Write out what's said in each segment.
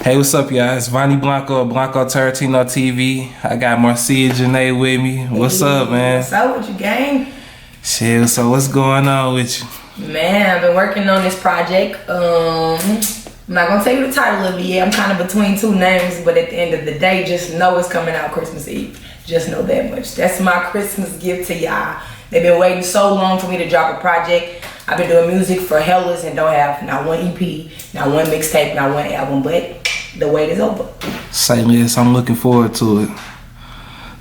Hey, what's up, y'all? It's Vonnie Blanco of Blanco Tarantino TV. I got Marcia Janae with me. What's up, man? What's up with you, gang? Shit, so what's going on with you? Man, I've been working on this project. I'm not gonna tell you the title of it yet. I'm kind of between two names, but at the end of the day, just know it's coming out Christmas Eve. Just know that much. That's my Christmas gift to y'all. They've been waiting so long for me to drop a project. I've been doing music for hellas and don't have not one EP, not one mixtape, not one album, but the wait is over. Say less, I'm looking forward to it.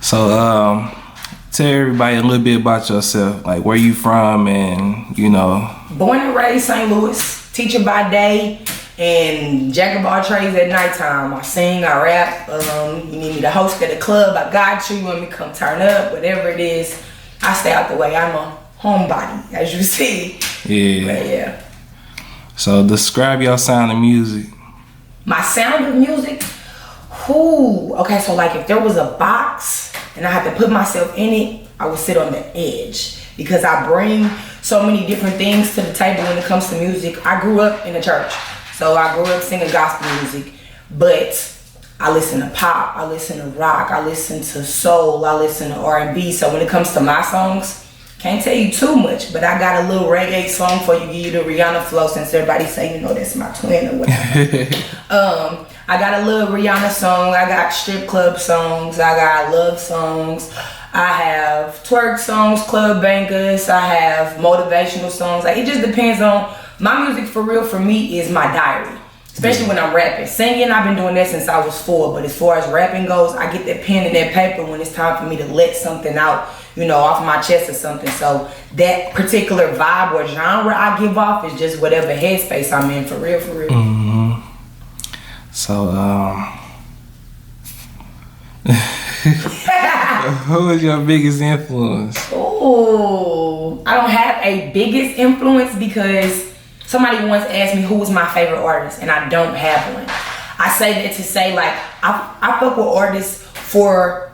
So, tell everybody a little bit about yourself, like where you from and, you know. Born and raised St. Louis, teacher by day and jack of all trades at nighttime. I sing, I rap. You need me to host at a club, I got you. You want me to come turn up, whatever it is, I stay out the way. I'm a homebody, as you see. Yeah. But yeah. So describe your sound of music. My sound of music? Okay, so like if there was a box and I had to put myself in it, I would sit on the edge because I bring so many different things to the table when it comes to music. I grew up in the church, so I grew up singing gospel music, but I listen to pop, I listen to rock, I listen to soul, I listen to R&B. So when it comes to my songs, can't tell you too much, but I got a little reggae song for you, give you the Rihanna flow since everybody say, you know, that's my twin or whatever. I got a little Rihanna song, I got strip club songs, I got love songs, I have twerk songs, club bangers, I have motivational songs. Like, it just depends on, my music for real for me is my diary. Especially when I'm rapping. Singing, I've been doing that since I was 4, but as far as rapping goes, I get that pen and that paper when it's time for me to let something out, you know, off my chest or something. So that particular vibe or genre I give off is just whatever headspace I'm in, for real, for real. Mm-hmm. So, who is your biggest influence? Oh, I don't have a biggest influence because somebody once asked me who was my favorite artist, and I don't have one. I say that to say, like, I fuck with artists for,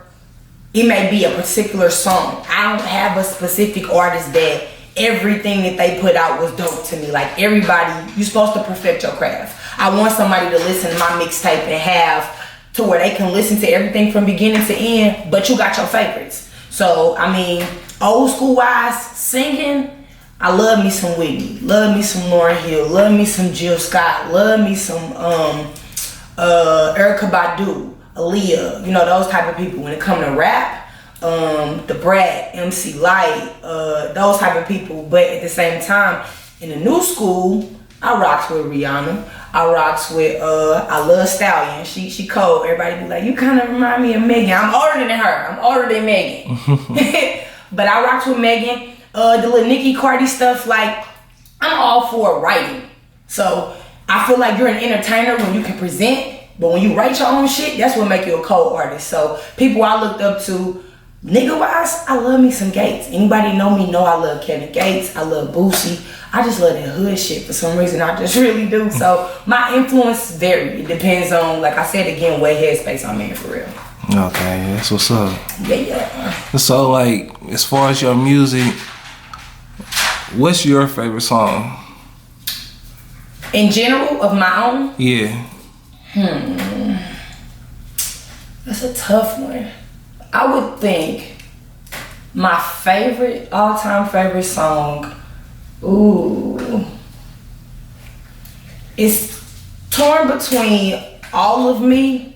it may be a particular song. I don't have a specific artist that everything that they put out was dope to me. Like, everybody, you're supposed to perfect your craft. I want somebody to listen to my mixtape and have to where they can listen to everything from beginning to end, but you got your favorites. So, I mean, old school wise, singing, I love me some Whitney, love me some Lauryn Hill, love me some Jill Scott, love me some Erykah Badu, Aaliyah, you know, those type of people. When it come to rap, the Brat, MC Light, those type of people. But at the same time, in the new school, I rocks with Rihanna. I rocks with I love Stallion. She cold. Everybody be like, you kind of remind me of Megan. I'm older than her. I'm older than Megan. But I rocks with Megan. The little Nicki Cardi stuff, like, I'm all for writing. So I feel like you're an entertainer when you can present, but when you write your own shit, that's what make you a cold artist. So people I looked up to, nigga wise, I love me some Gates. Anybody know me know I love Kevin Gates. I love Boosie. I just love that hood shit for some reason. I just really do. So my influence vary. It depends on, like I said again, what headspace I'm in, for real. Okay, that's what's up. Yeah. So, like, as far as your music, what's your favorite song? In general, of my own? Yeah. That's a tough one. I would think my favorite, all-time favorite song, it's torn between All of Me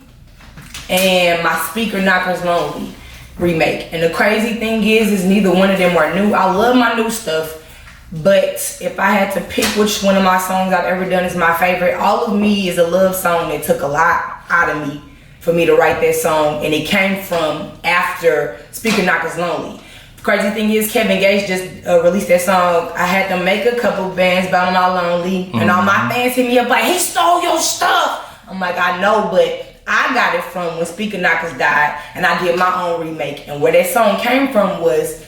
and my Speaker Knockers Lonely remake. And the crazy thing is neither one of them are new. I love my new stuff, but if I had to pick which one of my songs I've ever done is my favorite, All of Me is a love song that took a lot out of me for me to write that song, and it came from after Speaker Knockers Lonely. The crazy thing is Kevin Gates just released that song. I had to make a couple bands about My Lonely, and all my fans hit me up like, he stole your stuff. I'm like, I know, but I got it from when Speaker Knockers died, and I did my own remake. And where that song came from was,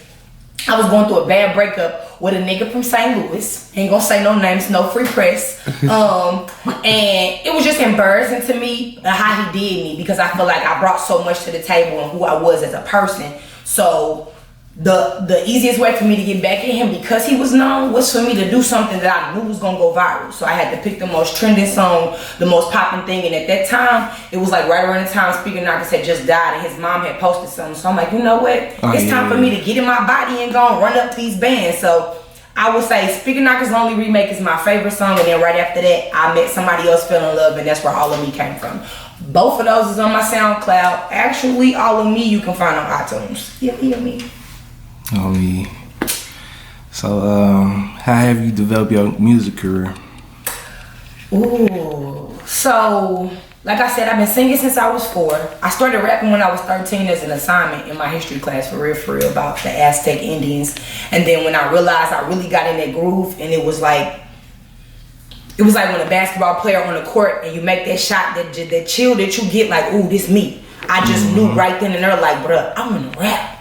I was going through a bad breakup with a nigga from St. Louis. Ain't gonna say no names, no free press. And it was just embarrassing to me how he did me, because I feel like I brought so much to the table and who I was as a person. So the easiest way for me to get back at him, because he was known, was for me to do something that I knew was gonna go viral. So I had to pick the most trending song, the most popping thing, and at that time, it was like right around the time Speaker Knockers had just died and his mom had posted something. So I'm like, you know what? It's time for me to get in my body and go and run up these bands. So I would say Speaker Knockers Lonely Remake is my favorite song, and then right after that, I Met Somebody Else, Fell in Love, and that's where All of Me came from. Both of those is on my SoundCloud. Actually, All of Me you can find on iTunes. Yeah, me. Oh, me. So, how have you developed your music career? Ooh, so like I said, I've been singing since I was 4. I started rapping when I was 13 as an assignment in my history class, for real, about the Aztec Indians. And then when I realized I really got in that groove, and it was like when a basketball player on the court and you make that shot, that chill that you get, like, ooh, this me. I just knew right then and there, like, bruh, I want to rap.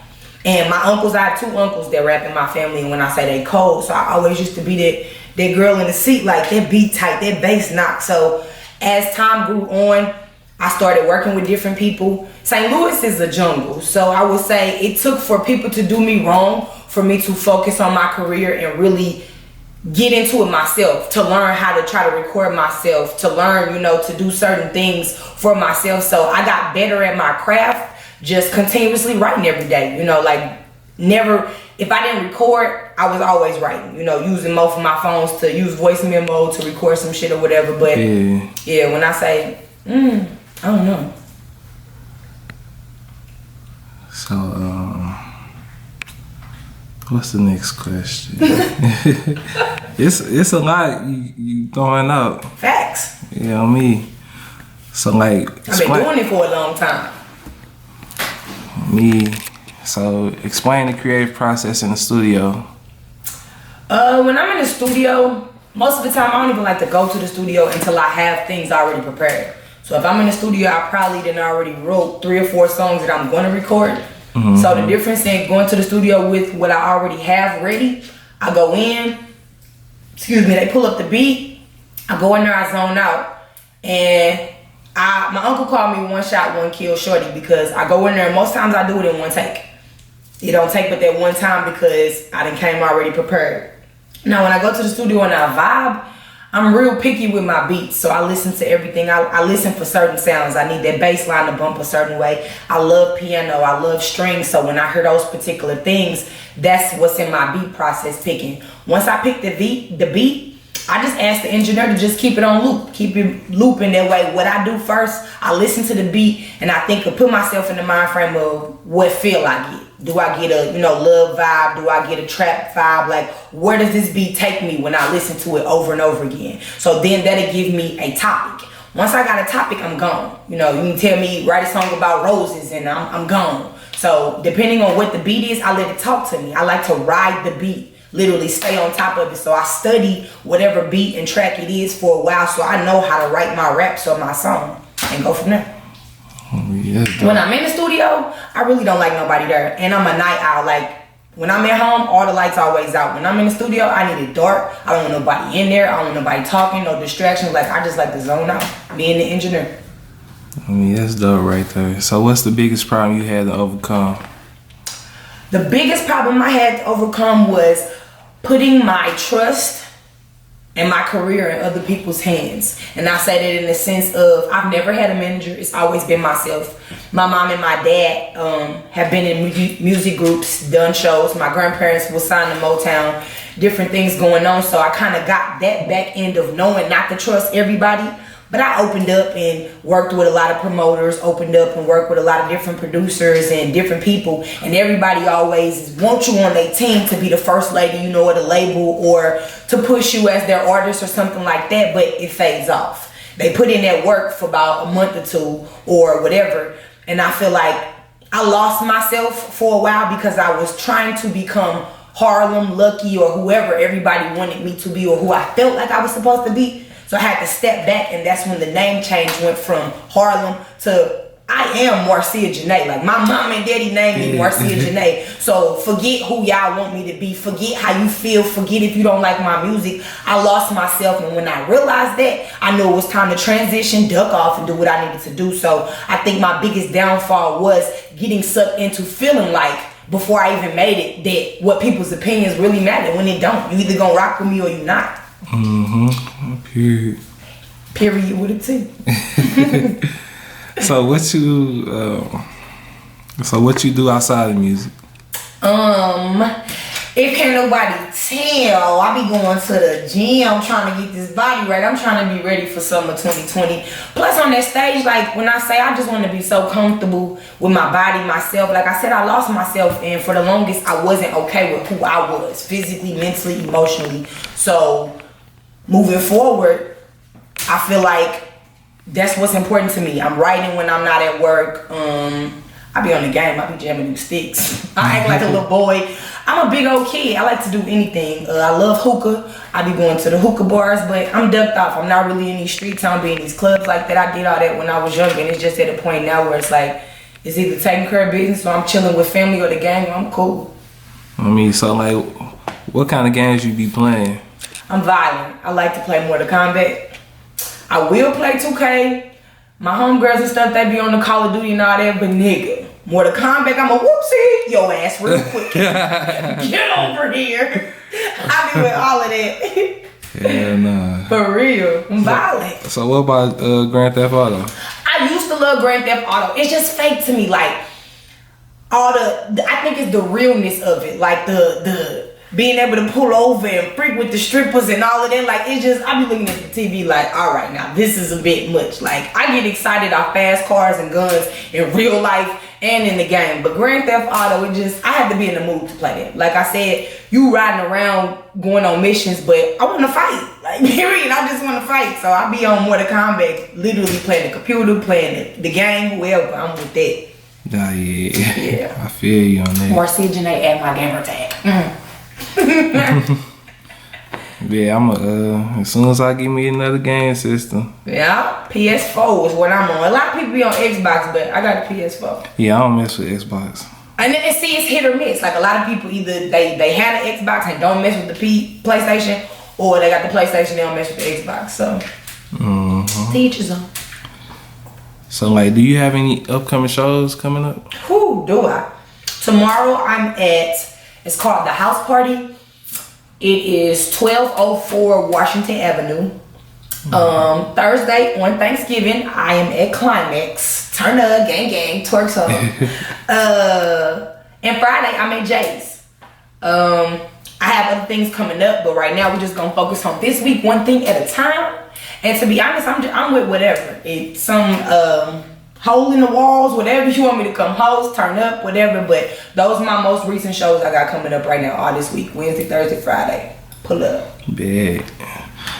And my uncles, I have 2 uncles that rap in my family, and when I say they cold, so I always used to be that girl in the seat, like that beat tight, that bass knock. So as time grew on, I started working with different people. St. Louis is a jungle, so I would say it took for people to do me wrong for me to focus on my career and really get into it myself, to learn how to try to record myself, to learn, to do certain things for myself. So I got better at my craft, just continuously writing every day, like never, if I didn't record, I was always writing, using both of my phones to use voice memo to record some shit or whatever. But yeah, when I say, I don't know. So, what's the next question? It's a lot you throwing out. Facts. You know me. So like, I've been doing it for a long time. So explain the creative process in the studio. When I'm in the studio, most of the time I don't even like to go to the studio until I have things already prepared. So if I'm in the studio, I probably then already wrote 3 or 4 songs that I'm going to record. So the difference in going to the studio with what I already have ready, I go in, they pull up the beat, I go in there, I zone out, and my uncle called me one shot, one kill shorty, because I go in there and most times I do it in one take. It don't take but that one time because I done came already prepared. Now when I go to the studio and I vibe, I'm real picky with my beats, so I listen to everything. I listen for certain sounds. I need that bass line to bump a certain way. I love piano, I love strings, so when I hear those particular things, that's what's in my beat process picking. Once I pick the beat, I just ask the engineer to just keep it on loop, keep it looping that way. What I do first, I listen to the beat and I think of put myself in the mind frame of what feel I get. Do I get a love vibe? Do I get a trap vibe? Like, where does this beat take me when I listen to it over and over again? So then that'll give me a topic. Once I got a topic, I'm gone. You can tell me, write a song about roses and I'm gone. So depending on what the beat is, I let it talk to me. I like to ride the beat. Literally stay on top of it. So I study whatever beat and track it is for a while, so I know how to write my raps or my song and go from there. When I'm in the studio, I really don't like nobody there, and I'm a night owl. Like when I'm at home, all the lights always out. When I'm in the studio, I need it dark. I don't want nobody in there. I don't want nobody talking, no distractions. Like I just like to zone out, being the engineer. That's dope right there. So what's the biggest problem you had to overcome? The biggest problem I had to overcome was putting my trust and my career in other people's hands. And I say that in the sense of, I've never had a manager. It's always been myself. My mom and my dad have been in music groups, done shows. My grandparents were signed to Motown, different things going on. So I kind of got that back end of knowing not to trust everybody. But I opened up and worked with a lot of promoters, opened up and worked with a lot of different producers and different people. And everybody always wants you on their team to be the first lady, at a label, or to push you as their artist or something like that, but it fades off. They put in that work for about a month or 2 or whatever. And I feel like I lost myself for a while because I was trying to become Harlem, Lucky, or whoever everybody wanted me to be, or who I felt like I was supposed to be. So I had to step back, and that's when the name change went from Harlem to I am Marcia Janae. Like my mom and daddy named me Marcia Janae. So forget who y'all want me to be. Forget how you feel. Forget if you don't like my music. I lost myself, and when I realized that, I knew it was time to transition, duck off, and do what I needed to do. So I think my biggest downfall was getting sucked into feeling like before I even made it that what people's opinions really matter when it don't. You either gonna rock with me or you not. Period. Period with a T. So what you do outside of music? If can't nobody tell, I be going to the gym trying to get this body right. I'm trying to be ready for summer 2020. Plus on that stage, like when I say I just want to be so comfortable with my body, myself. Like I said, I lost myself, and for the longest, I wasn't okay with who I was, physically, mentally, emotionally. So moving forward, I feel like that's what's important to me. I'm writing when I'm not at work. I be on the game. I be jamming them sticks. I act like a little boy. I'm a big old kid. I like to do anything. I love hookah. I be going to the hookah bars, but I'm ducked off. I'm not really in these streets. I don't be in these clubs like that. I did all that when I was younger, and it's just at a point now where it's like, it's either taking care of business or I'm chilling with family or the game. I'm cool. I mean, so like, what kind of games you be playing? I'm violent. I like to play Mortal Kombat. I will play 2K. My homegirls and stuff, they be on the Call of Duty and all that, but nigga, Mortal Kombat, I'm a whoopsie your ass real quick. Get over here. I be with all of that. Yeah, nah. For real. I'm violent. So what about Grand Theft Auto? I used to love Grand Theft Auto. It's just fake to me. Like, I think it's the realness of it. Like, the being able to pull over and freak with the strippers and all of that. Like, it's just, I be looking at the TV like, all right, now this is a bit much. Like, I get excited off fast cars and guns in real life and in the game. But Grand Theft Auto, I had to be in the mood to play that. Like I said, you riding around going on missions, but I want to fight. Like, period, I just want to fight. So I be on Mortal Kombat, literally playing the computer, playing the game, whoever, I'm with that. Yeah. I feel you on that. Marcia Janae at my gamer tag. Yeah, as soon as I get me another game system. Yeah, PS4 is what I'm on. A lot of people be on Xbox, but I got a PS4. Yeah, I don't mess with Xbox. And then see, it's hit or miss. Like, a lot of people either they had an Xbox and don't mess with the PlayStation, or they got the PlayStation and they don't mess with the Xbox. So, teachers on. So, like, do you have any upcoming shows coming up? Who do I? Tomorrow I'm it's called The House Party. It is 1204 Washington Avenue. Thursday on Thanksgiving, I am at Climax. Turn up, gang, gang, twerk song. And Friday, I'm at Jay's. I have other things coming up, but right now we're just gonna focus on this week, one thing at a time. And to be honest, I'm with whatever. It's some hole in the walls, whatever you want me to come host, turn up, whatever. But those are my most recent shows I got coming up right now all this week. Wednesday, Thursday, Friday. Pull up. Big.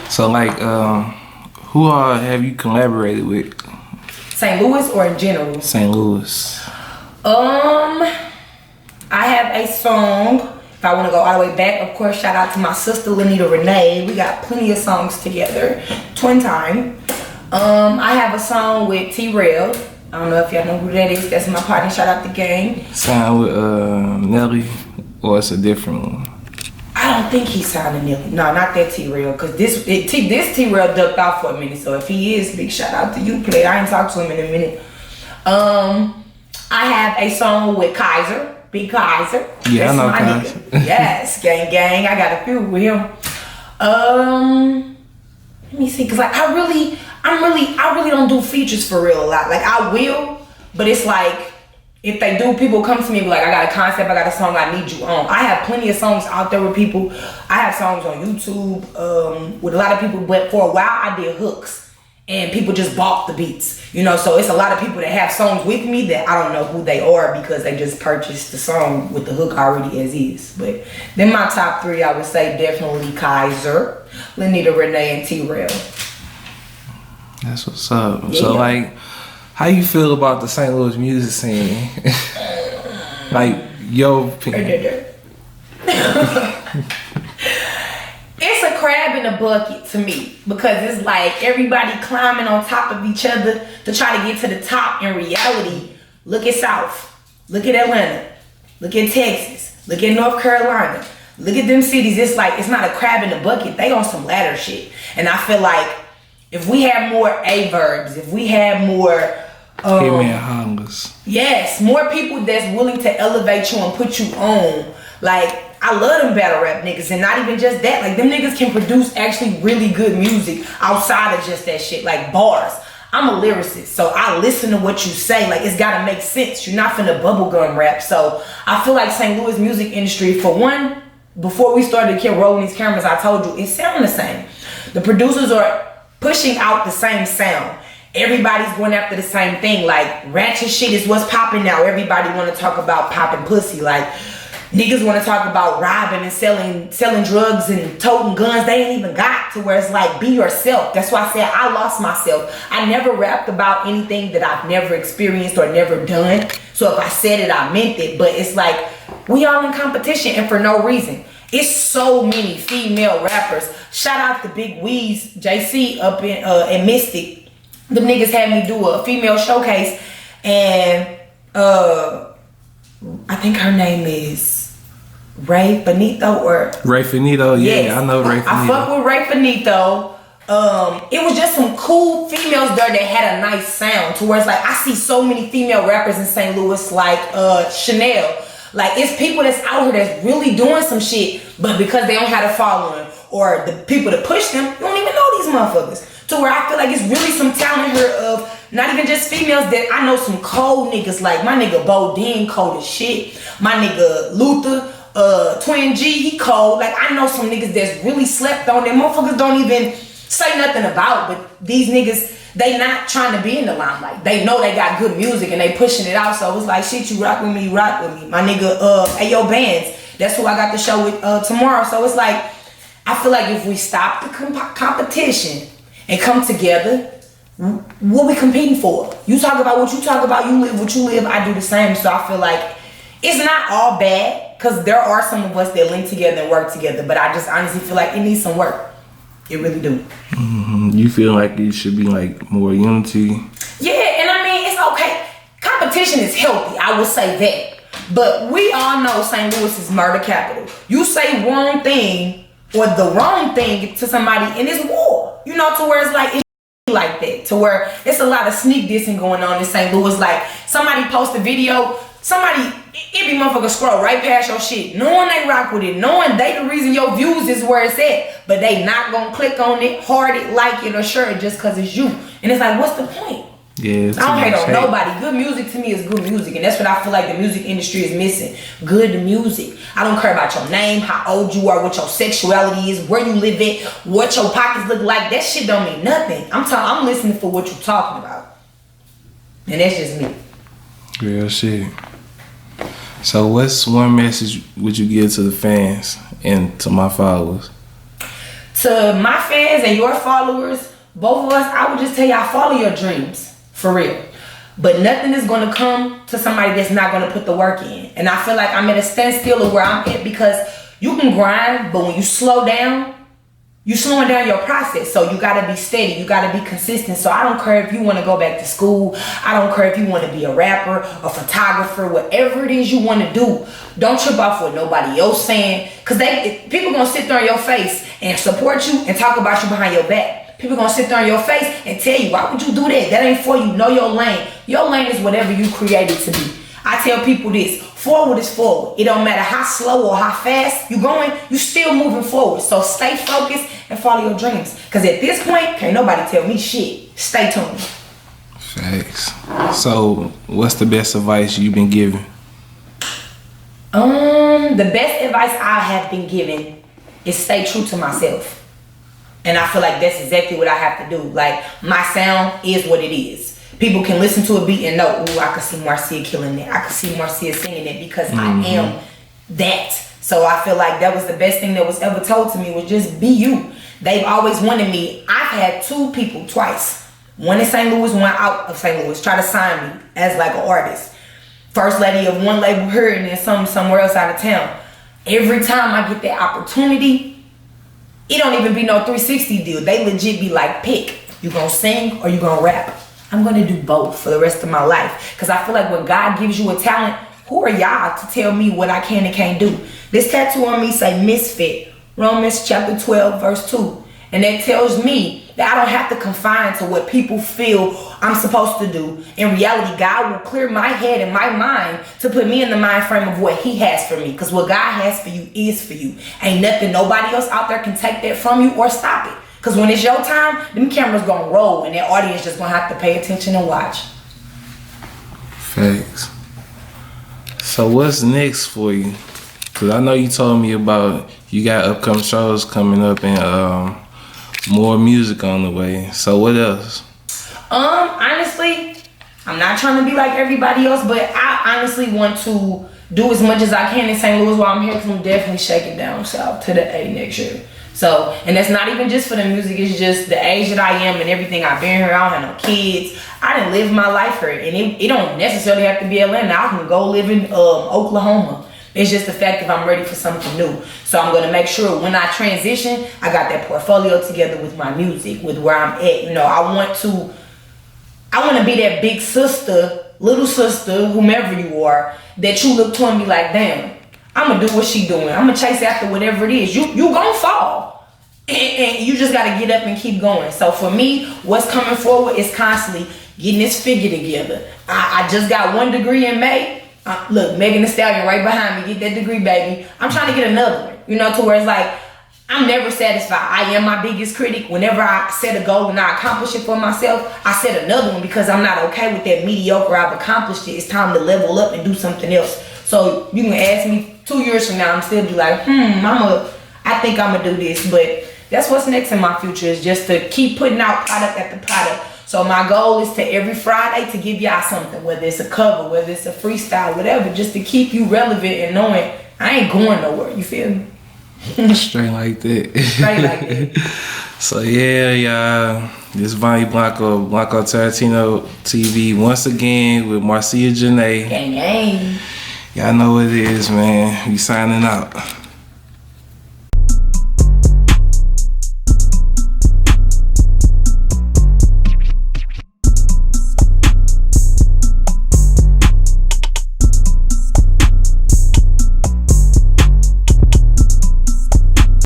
So like, who all have you collaborated with? St. Louis or in general? St. Louis. I have a song. If I want to go all the way back, of course, shout out to my sister Lenita Renee. We got plenty of songs together. Twin time. I have a song with T-Rail. I don't know if y'all know who that is. That's my partner. Shout out the gang. Signed with Nelly, or it's a different one? I don't think he signed to Nelly. No, not that T-Rail. Because this T-Rail ducked off for a minute. So if he is, big shout out to you, Play. I ain't talked to him in a minute. I have a song with Kaiser. Big Kaiser. Yeah, that's I know Kaiser. Yes, gang, gang. I got a few with him. Let me see, cause like I really don't do features for real a lot. Like I will, but it's like if they do, people come to me like, I got a concept, I got a song I need you on. I have plenty of songs out there with people. I have songs on YouTube with a lot of people, but for a while I did hooks. And people just bought the beats, you know. So it's a lot of people that have songs with me that I don't know who they are because they just purchased the song with the hook already as is. But then my top three, I would say definitely Kaiser, Lenita Renee, and T-Rail. That's what's up. Yeah. So like, how you feel about the St. Louis music scene? Like your opinion. It's a crab in a bucket to me because it's like everybody climbing on top of each other to try to get to the top. In reality, look at South, look at Atlanta, look at Texas, look at North Carolina, look at them cities. It's like, it's not a crab in a bucket. They on some ladder shit. And I feel like if we had more A-verbs, if we had more Hitman hungers. Yes, more people that's willing to elevate you and put you on. Like, I love them battle rap niggas, and not even just that. Like, them niggas can produce actually really good music outside of just that shit, like bars. I'm a lyricist, so I listen to what you say. Like, it's gotta make sense. You're not finna bubblegum rap. So I feel like St. Louis music industry, for one, before we started rolling these cameras, I told you, it sound the same. The producers are pushing out the same sound. Everybody's going after the same thing. Like, ratchet shit is what's popping now. Everybody want to talk about popping pussy. Like, niggas want to talk about robbing and selling drugs and toting guns. They ain't even got to where it's like, be yourself. That's why I said I lost myself. I never rapped about anything that I've never experienced or never done. So if I said it, I meant it. But it's like, we all in competition and for no reason. It's so many female rappers. Shout out to Big Weez, JC up in Mystic. Them niggas had me do a female showcase, and I think her name is Ray Finito or Ray Finito. Yeah, yes. I know Ray Finito. I fuck with Ray Finito. It was just some cool females there that had a nice sound. To where it's like, I see so many female rappers in St. Louis, like Chanel. Like, it's people that's out here that's really doing some shit, but because they don't have a following or the people that push them, you don't even know these motherfuckers. To where I feel like it's really some talent here of not even just females, that I know some cold niggas. Like my nigga Bo Dean cold as shit. My nigga Luther, Twin G, he cold. Like, I know some niggas that's really slept on. That motherfuckers don't even say nothing about. But these niggas, they not trying to be in the limelight. They know they got good music and they pushing it out. So it's like, shit, you rock with me, rock with me. My nigga Ayo Bands, that's who I got the show with tomorrow. So it's like, I feel like if we stop the competition and come together, what we competing for? You talk about what you talk about, you live what you live, I do the same. So I feel like it's not all bad, because there are some of us that link together and work together, but I just honestly feel like it needs some work. It really do. Mm-hmm. You feel like it should be like more unity? Yeah, and I mean, it's okay. Competition is healthy, I will say that. But we all know St. Louis is murder capital. You say wrong thing or the wrong thing to somebody and it's war. You know, to where it's like, it's like that. To where it's a lot of sneak dissing going on in St. Louis. Like, somebody post a video, somebody, every motherfucker scroll right past your shit, knowing they rock with it, knowing they the reason your views is where it's at, but they not gonna click on it, heart it, like it, or share it just because it's you. And it's like, what's the point? Yeah, I don't hate on nobody. Good music to me is good music, and that's what I feel like the music industry is missing. Good music. I don't care about your name, how old you are, what your sexuality is, where you live at, what your pockets look like. That shit don't mean nothing. I'm listening for what you're talking about, and that's just me. Real shit. So, what's one message would you give to the fans and to my followers? To my fans and your followers, both of us, I would just tell y'all, follow your dreams. For real. But nothing is going to come to somebody that's not going to put the work in. And I feel like I'm at a standstill of where I'm at, because you can grind, but when you slow down, you're slowing down your process. So you got to be steady. You got to be consistent. So I don't care if you want to go back to school. I don't care if you want to be a rapper, a photographer, whatever it is you want to do. Don't trip off what nobody else saying. Because people going to sit there in your face and support you and talk about you behind your back. People gonna sit there in your face and tell you, why would you do that? That ain't for you. Know your lane. Your lane is whatever you created to be. I tell people this, forward is forward. It don't matter how slow or how fast you going, you still moving forward. So stay focused and follow your dreams. Because at this point, can't nobody tell me shit. Stay tuned. Facts. So, what's the best advice you've been given? The best advice I have been given is stay true to myself. And I feel like that's exactly what I have to do. Like, my sound is what it is. People can listen to a beat and know, ooh, I can see Marcia killing it. I can see Marcia singing it, because I am that. So I feel like that was the best thing that was ever told to me, was just be you. They've always wanted me. I've had two people twice. One in St. Louis, one out of St. Louis, try to sign me as like an artist. First lady of one label here and then somewhere else out of town. Every time I get that opportunity, it don't even be no 360 deal. They legit be like, pick. You gonna sing or you gonna rap? I'm gonna do both for the rest of my life. Because I feel like when God gives you a talent, who are y'all to tell me what I can and can't do? This tattoo on me say misfit. Romans chapter 12 verse 2. And that tells me that I don't have to confine to what people feel I'm supposed to do. In reality, God will clear my head and my mind to put me in the mind frame of what he has for me. Because what God has for you is for you. Ain't nothing nobody else out there can take that from you or stop it. Because when it's your time, them cameras gonna roll and that audience just gonna have to pay attention and watch. Facts. So what's next for you? Because I know you told me about you got upcoming shows coming up and more music on the way. So what else? Honestly, I'm not trying to be like everybody else, but I honestly want to do as much as I can in St. Louis while I'm here, because I'm definitely shaking down south to the A next year. So, and that's not even just for the music, it's just the age that I am and everything. I've been here, I don't have no kids. I didn't live my life here, and it don't necessarily have to be Atlanta. I can go live in Oklahoma. It's just the fact that I'm ready for something new. So I'm gonna make sure when I transition, I got that portfolio together with my music, with where I'm at. You know, I want to be that big sister, little sister, whomever you are, that you look to and be like, damn, I'm gonna do what she doing. I'm gonna chase after whatever it is. You gonna fall, and you just gotta get up and keep going. So for me, what's coming forward is constantly getting this figure together. I just got 1 degree in May. Look, Megan Thee Stallion right behind me. Get that degree, baby. I'm trying to get another one. You know, to where it's like, I'm never satisfied. I am my biggest critic. Whenever I set a goal and I accomplish it for myself, I set another one because I'm not okay with that mediocre. I've accomplished it. It's time to level up and do something else. So you can ask me 2 years from now, I'm still be like, I think I'm gonna do this. But that's what's next in my future, is just to keep putting out product after product. So my goal is to every Friday to give y'all something, whether it's a cover, whether it's a freestyle, whatever, just to keep you relevant and knowing I ain't going nowhere. You feel me? Straight like that. Straight like that. So yeah, y'all, this Blanco Tarantino TV once again with Marcia Janae. Gang gang. Y'all know what it is, man. We signing out.